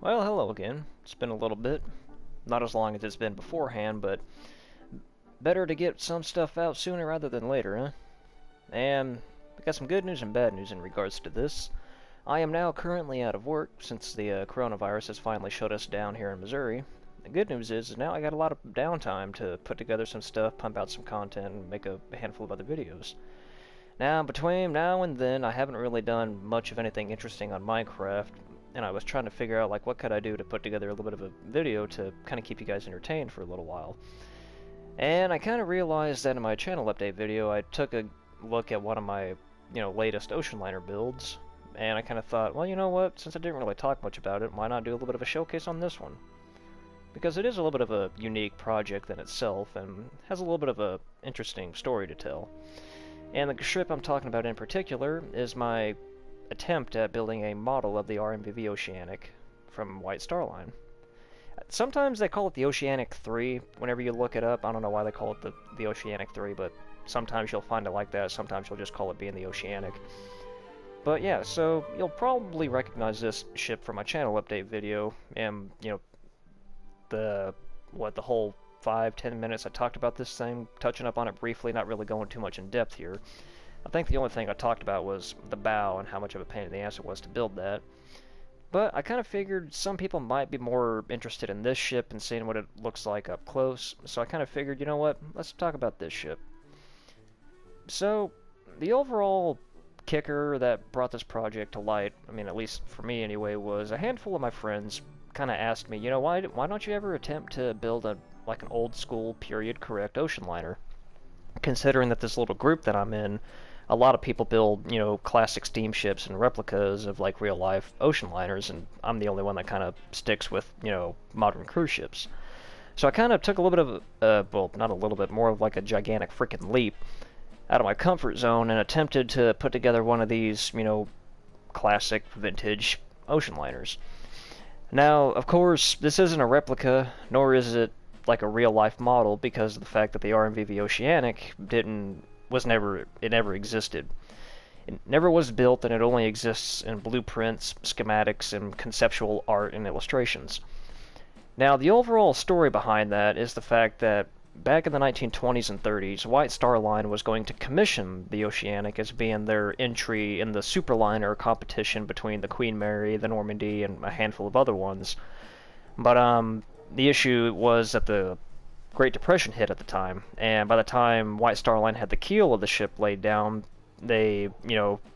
Well, hello again. It's been a little bit. Not as long as it's been beforehand, but better to get some stuff out sooner rather than later, huh? And we got some good news and bad news in regards to this. I am now currently out of work since the coronavirus has finally shut us down here in Missouri. The good news is now I got a lot of downtime to put together some stuff, pump out some content, and make a handful of other videos. Now, between now and then, I haven't really done much of anything interesting on Minecraft, and I was trying to figure out like what could I do to put together a little bit of a video to kind of keep you guys entertained for a little while. And I kind of realized that in my channel update video, I took a look at one of my, latest ocean liner builds, and I kind of thought, well, you know what? Since I didn't really talk much about it, why not do a little bit of a showcase on this one? Because it is a little bit of a unique project in itself, and has a little bit of a interesting story to tell. And the ship I'm talking about in particular is my attempt at building a model of the R.M.V. Oceanic from White Star Line. Sometimes they call it the Oceanic 3 whenever you look it up. I don't know why they call it the Oceanic 3, but sometimes you'll find it like that. Sometimes you'll just call it being the Oceanic. But yeah, so you'll probably recognize this ship from my channel update video, and the whole 5-10 minutes I talked about this thing, touching up on it briefly, not really going too much in depth here. I think the only thing I talked about was the bow and how much of a pain in the ass it was to build that. But I kind of figured some people might be more interested in this ship and seeing what it looks like up close, so I kind of figured, you know what, let's talk about this ship. So, the overall kicker that brought this project to light, I mean, at least for me anyway, was a handful of my friends kind of asked me, why don't you ever attempt to build an old school period correct ocean liner? Considering that this little group that I'm in, a lot of people build, classic steamships and replicas of like real life ocean liners, and I'm the only one that kind of sticks with, modern cruise ships. So I kind of took a little bit of, well, not a little bit, more of like a gigantic freaking leap out of my comfort zone and attempted to put together one of these, classic vintage ocean liners. Now, of course, this isn't a replica, nor is it like a real-life model, because of the fact that the R.M.V. Oceanic never existed. It never was built, and it only exists in blueprints, schematics, and conceptual art and illustrations. Now, the overall story behind that is the fact that back in the 1920s and 30s, White Star Line was going to commission the Oceanic as being their entry in the superliner competition between the Queen Mary, the Normandy, and a handful of other ones. But the issue was that the Great Depression hit at the time, and by the time White Star Line had the keel of the ship laid down, they,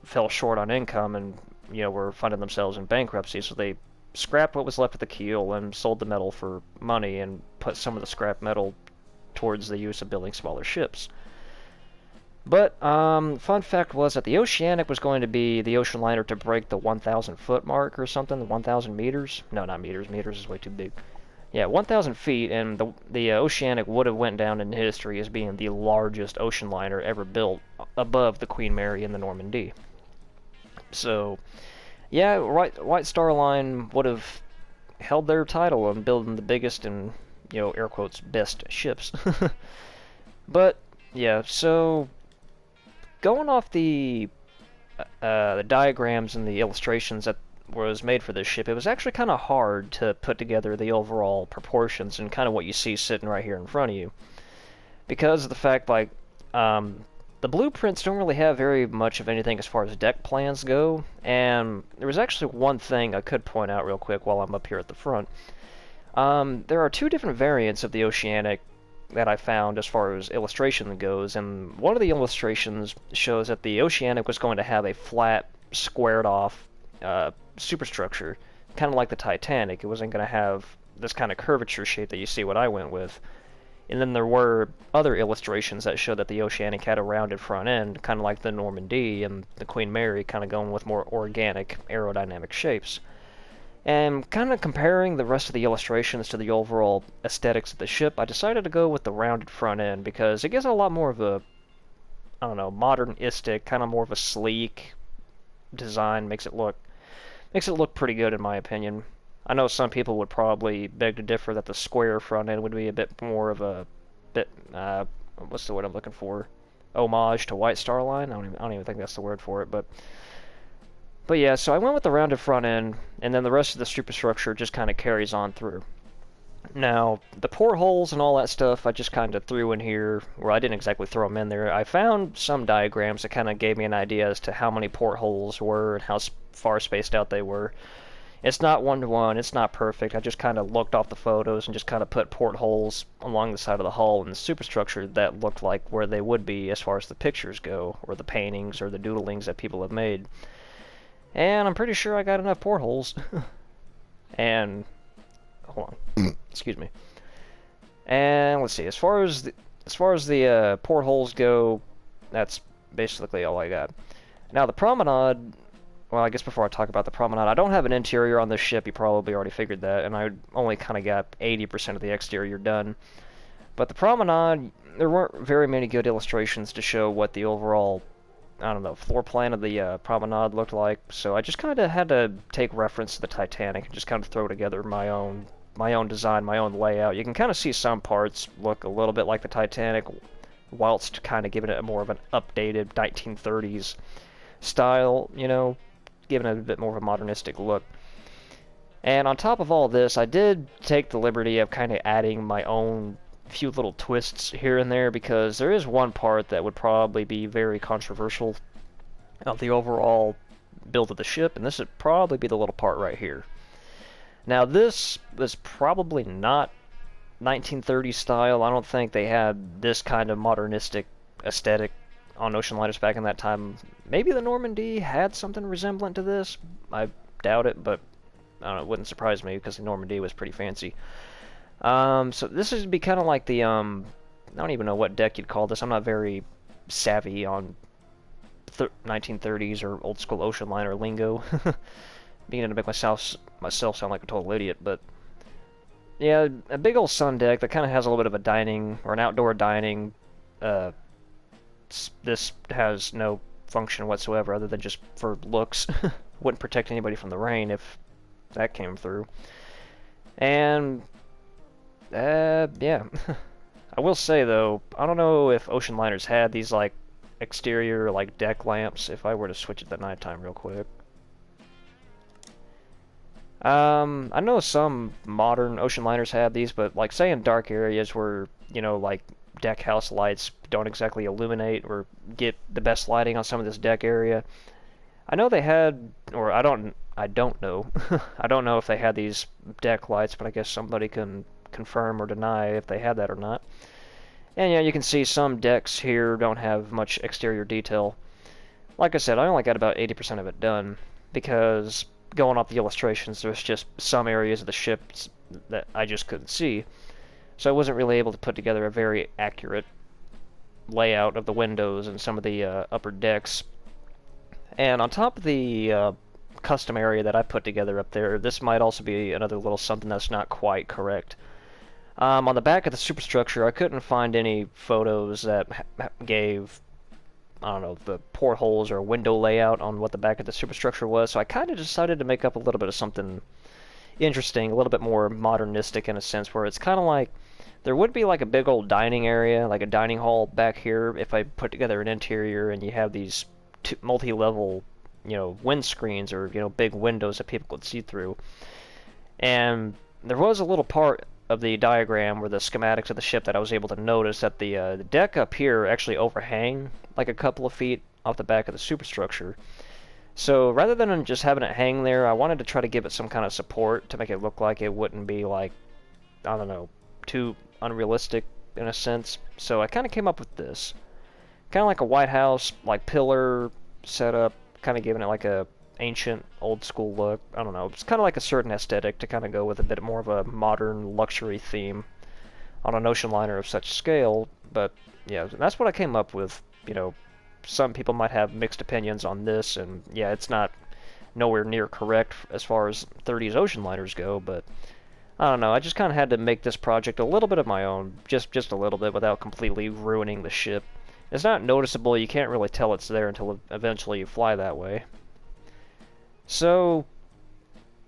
fell short on income and, were finding themselves in bankruptcy, so they scrapped what was left of the keel and sold the metal for money and put some of the scrap metal towards the use of building smaller ships. But, fun fact was that the Oceanic was going to be the ocean liner to break the 1,000 foot mark or something, the 1,000 meters? No, not meters, meters is way too big. Yeah, 1,000 feet, and the Oceanic would have went down in history as being the largest ocean liner ever built, above the Queen Mary and the Normandy. So, yeah, White Star Line would have held their title on building the biggest and, air quotes, best ships. But, yeah, so going off the diagrams and the illustrations that was made for this ship, it was actually kind of hard to put together the overall proportions and kind of what you see sitting right here in front of you, because of the fact the blueprints don't really have very much of anything as far as deck plans go. And there was actually one thing I could point out real quick while I'm up here at the front. There are two different variants of the Oceanic that I found as far as illustration goes, and one of the illustrations shows that the Oceanic was going to have a flat, squared off superstructure, kind of like the Titanic. It wasn't going to have this kind of curvature shape that you see what I went with. And then there were other illustrations that showed that the Oceanic had a rounded front end, kind of like the Normandy, and the Queen Mary kind of going with more organic aerodynamic shapes. And kind of comparing the rest of the illustrations to the overall aesthetics of the ship, I decided to go with the rounded front end because it gives it a lot more of a, I don't know, modernistic, kind of more of a sleek design. Makes it look pretty good in my opinion. I know some people would probably beg to differ that the square front end would be a bit more of a what's the word I'm looking for? Homage to White Star Line. I don't even think that's the word for it, but But yeah, so I went with the rounded front end, and then the rest of the superstructure just kind of carries on through. Now, the portholes and all that stuff I just kind of threw in here, or I didn't exactly throw them in there. I found some diagrams that kind of gave me an idea as to how many portholes were and how far spaced out they were. It's not one-to-one, it's not perfect. I just kind of looked off the photos and just kind of put portholes along the side of the hull and the superstructure that looked like where they would be as far as the pictures go, or the paintings, or the doodlings that people have made. And I'm pretty sure I got enough portholes. And hold on, excuse me. And let's see. As far as the portholes go, that's basically all I got. Now the promenade. Well, I guess before I talk about the promenade, I don't have an interior on this ship. You probably already figured that, and I only kind of got 80% of the exterior done. But the promenade, there weren't very many good illustrations to show what the overall, I don't know, floor plan of the promenade looked like. So I just kind of had to take reference to the Titanic and just kind of throw together my own design, my own layout. You can kind of see some parts look a little bit like the Titanic, whilst kind of giving it more of an updated 1930s style, you know, giving it a bit more of a modernistic look. And on top of all this, I did take the liberty of kind of adding my own few little twists here and there, because there is one part that would probably be very controversial of the overall build of the ship, and this would probably be the little part right here. Now this was probably not 1930s style. I don't think they had this kind of modernistic aesthetic on ocean liners back in that time. Maybe the Normandy had something resemblant to this. I doubt it, but I don't know, it wouldn't surprise me because the Normandy was pretty fancy. So this would be kind of like the, I don't even know what deck you'd call this. I'm not very savvy on 1930s or old school ocean liner lingo. Beginning to make myself sound like a total idiot, but yeah, a big old sun deck that kind of has a little bit of a dining, or an outdoor dining. This has no function whatsoever other than just for looks. Wouldn't protect anybody from the rain if that came through. And yeah. I will say though, I don't know if ocean liners had these like exterior like deck lamps. If I were to switch it at nighttime real quick. I know some modern ocean liners have these, but like say in dark areas where, you know, like deck house lights don't exactly illuminate or get the best lighting on some of this deck area. I know they had, or I don't know. I don't know if they had these deck lights, but I guess somebody can confirm or deny if they had that or not. And yeah, you can see some decks here don't have much exterior detail. Like I said, I only got about 80% of it done, because going off the illustrations, there's just some areas of the ships that I just couldn't see. So I wasn't really able to put together a very accurate layout of the windows and some of the upper decks. And on top of the custom area that I put together up there, this might also be another little something that's not quite correct. On the back of the superstructure, I couldn't find any photos that gave, I don't know, the portholes or window layout on what the back of the superstructure was, so I kind of decided to make up a little bit of something interesting, a little bit more modernistic in a sense, where it's kind of like there would be like a big old dining area, like a dining hall back here, if I put together an interior and you have these multi-level, you know, windscreens or, you know, big windows that people could see through. And there was a little part of the diagram where the schematics of the ship that I was able to notice that the deck up here actually overhang like a couple of feet off the back of the superstructure. So rather than just having it hang there, I wanted to try to give it some kind of support to make it look like it wouldn't be like, I don't know, too unrealistic in a sense. So I kind of came up with this. Kind of like a White House, like pillar setup, kind of giving it like a ancient, old school look. I don't know, it's kind of like a certain aesthetic to kind of go with a bit more of a modern luxury theme on an ocean liner of such scale. But yeah, that's what I came up with. You know, some people might have mixed opinions on this, and yeah, it's not nowhere near correct as far as 30s ocean liners go, but I don't know, I just kind of had to make this project a little bit of my own, just a little bit, without completely ruining the ship. It's not noticeable, you can't really tell it's there until eventually you fly that way. So,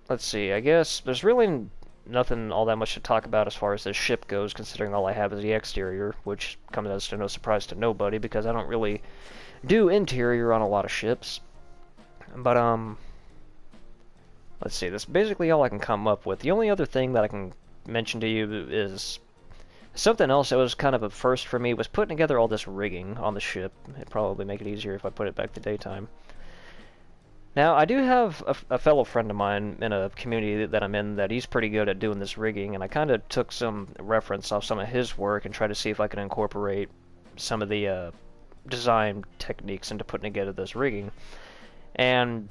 let's see, I guess there's really nothing all that much to talk about as far as this ship goes, considering all I have is the exterior, which comes as to no surprise to nobody, because I don't really do interior on a lot of ships. But, let's see, that's basically all I can come up with. The only other thing that I can mention to you is something else that was kind of a first for me was putting together all this rigging on the ship. It'd probably make it easier if I put it back to daytime. Now, I do have a fellow friend of mine in a community that I'm in that he's pretty good at doing this rigging, and I kind of took some reference off some of his work and tried to see if I could incorporate some of the design techniques into putting together this rigging. And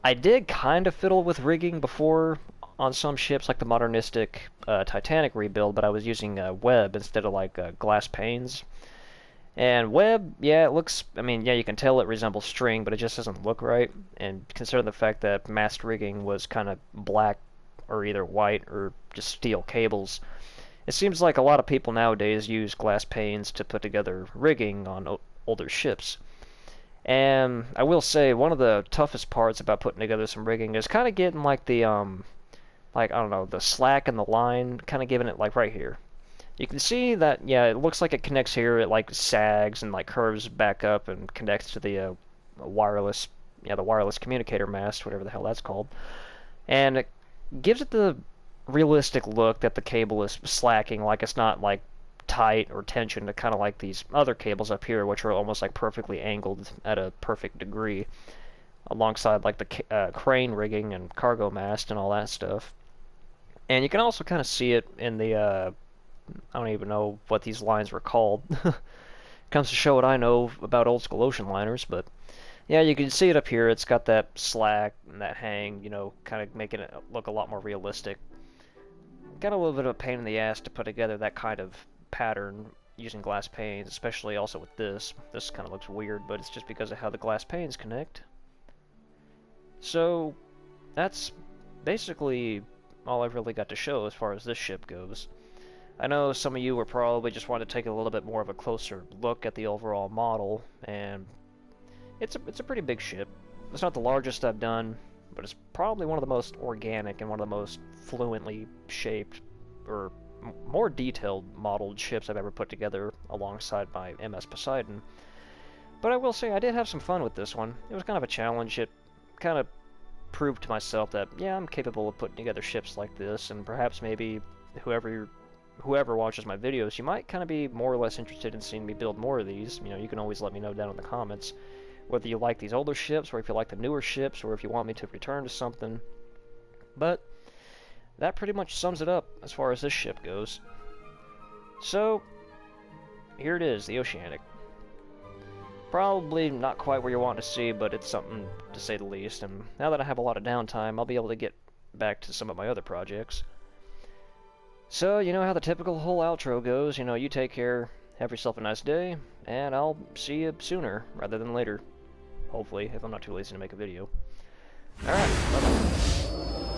I did kind of fiddle with rigging before on some ships, like the modernistic Titanic rebuild, but I was using web instead of like glass panes. And web, yeah, it looks, I mean, yeah, you can tell it resembles string, but it just doesn't look right. And considering the fact that mast rigging was kind of black or either white or just steel cables, it seems like a lot of people nowadays use glass panes to put together rigging on older ships. And I will say, one of the toughest parts about putting together some rigging is kind of getting like the, like, I don't know, the slack in the line, kind of giving it like right here. You can see that, yeah, it looks like it connects here. It like sags and like curves back up and connects to the wireless, yeah, the wireless communicator mast, whatever the hell that's called. And it gives it the realistic look that the cable is slacking, like it's not like tight or tensioned, kind of like these other cables up here, which are almost like perfectly angled at a perfect degree, alongside like the crane rigging and cargo mast and all that stuff. And you can also kind of see it in the I don't even know what these lines were called. Comes to show what I know about old school ocean liners, but yeah, you can see it up here. It's got that slack and that hang, you know, kind of making it look a lot more realistic. Got a little bit of a pain in the ass to put together that kind of pattern using glass panes, especially also with this. This kind of looks weird, but it's just because of how the glass panes connect. So that's basically all I've really got to show as far as this ship goes. I know some of you were probably just wanting to take a little bit more of a closer look at the overall model, and it's a pretty big ship. It's not the largest I've done, but it's probably one of the most organic and one of the most fluently shaped or more detailed modeled ships I've ever put together alongside my MS Poseidon. But I will say I did have some fun with this one. It was kind of a challenge. It kind of proved to myself that, yeah, I'm capable of putting together ships like this, and perhaps maybe whoever watches my videos, you might kind of be more or less interested in seeing me build more of these. You know, you can always let me know down in the comments whether you like these older ships, or if you like the newer ships, or if you want me to return to something. But that pretty much sums it up as far as this ship goes. So, here it is, the Oceanic. Probably not quite where you want to see, but it's something to say the least, and now that I have a lot of downtime, I'll be able to get back to some of my other projects. So, you know how the typical whole outro goes, you know, you take care, have yourself a nice day, and I'll see you sooner rather than later. Hopefully, if I'm not too lazy to make a video. Alright, bye-bye.